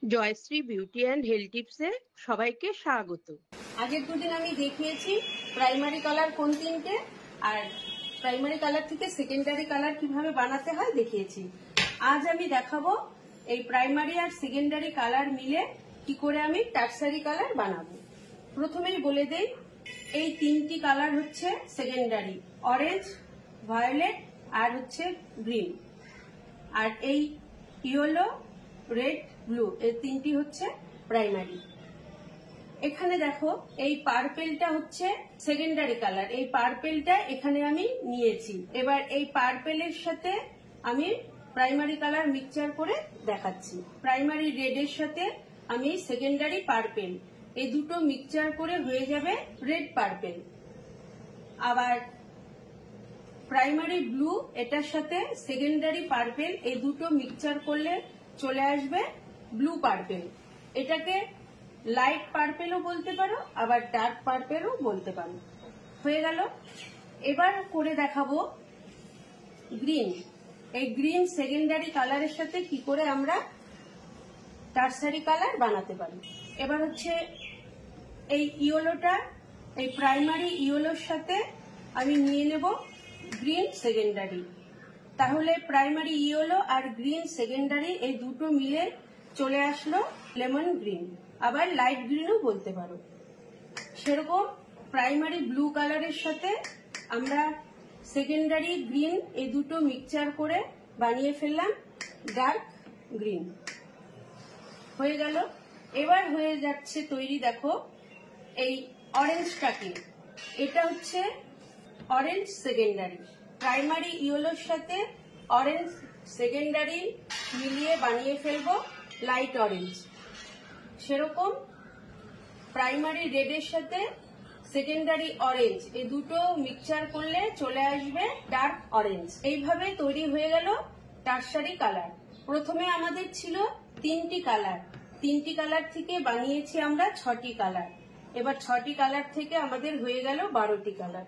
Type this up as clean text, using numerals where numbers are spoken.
Jayashree beauty and health টিপসে সবাইকে স্বাগত। আগের দুদিন আমি দেখিয়েছি প্রাইমারি কালার কোন তিনটে আর প্রাইমারি কালার থেকে সেকেন্ডারি কালার কিভাবে বানাতে হয় দেখিয়েছি। আজ আমি দেখাবো এই প্রাইমারি আর সেকেন্ডারি কালার মিলে কি করে আমি টারসারি কালার বানাবো। প্রথমেই বলে দেই, এই তিনটি কালার হচ্ছে সেকেন্ডারি, অরেঞ্জ, ভায়োলেট আর হচ্ছে গ্রিন। আর এই ইয়েলো, রেড, ব্লু এই তিনটি হচ্ছে প্রাইমারি। এখানে দেখো এই পার্পেলটা হচ্ছে সেকেন্ডারি কালার, এই পার্পেলটা এখানে আমি নিয়েছি। এবার এই পার্পেলের সাথে আমি প্রাইমারি কালার মিক্সচার করে দেখাচ্ছি। প্রাইমারি রেডের সাথে আমি সেকেন্ডারি পার্পেল এই দুটো মিক্সচার করে হয়ে যাবে রেড পার্পেল। আবার প্রাইমারি ব্লু এটার সাথে সেকেন্ডারি পার্পেল এই দুটো মিক্সচার করলে চলে আসবে ব্লু পার্পেল। এটাকে লাইট পার্পেলও বলতে পারো, আবার ডার্ক পার্পেলও বলতে পারো। হয়ে গেল। এবার করে দেখাবো গ্রিন। এই গ্রিন সেকেন্ডারি কালারের সাথে কি করে আমরা টারসারি কালার বানাতে পারি। এবার হচ্ছে এই ইয়েলোটা, এই প্রাইমারি ইয়েলোর সাথে আমি নিয়ে নেব গ্রিন সেকেন্ডারি। তাহলে প্রাইমারি ইয়েলো আর গ্রিন সেকেন্ডারি এই দুটো মিলে চলে আসলো লেমন গ্রিন, আবার লাইট গ্রিনও বলতে পারো। সেরকম প্রাইমারি ব্লু কালারের সাথে আমরা সেকেন্ডারি গ্রিন এই দুটো মিক্সচার করে বানিয়ে ফেললাম ডার্ক গ্রিন। হয়ে গেল। এবার হয়ে যাচ্ছে তৈরি, দেখো এই অরেঞ্জটাকে, এটা হচ্ছে অরেঞ্জ সেকেন্ডারি। প্রাইমারি ইয়েলোর সাথে অরেঞ্জ সেকেন্ডারি মিলিয়ে বানিয়ে ফেলবো লাইট অরেঞ্জ। সেরকম প্রাইমারি রেডের সাথে সেকেন্ডারি অরেঞ্জ এই দুটো মিক্সচার করলে চলে আসবে ডার্ক অরেঞ্জ। এইভাবে তৈরি হয়ে গেল টারসারি কালার। প্রথমে আমাদের ছিল তিনটি কালার, তিনটি কালার থেকে বানিয়েছি আমরা 6টি কালার। এবার 6টি কালার থেকে আমাদের হয়ে গেল 12টি কালার।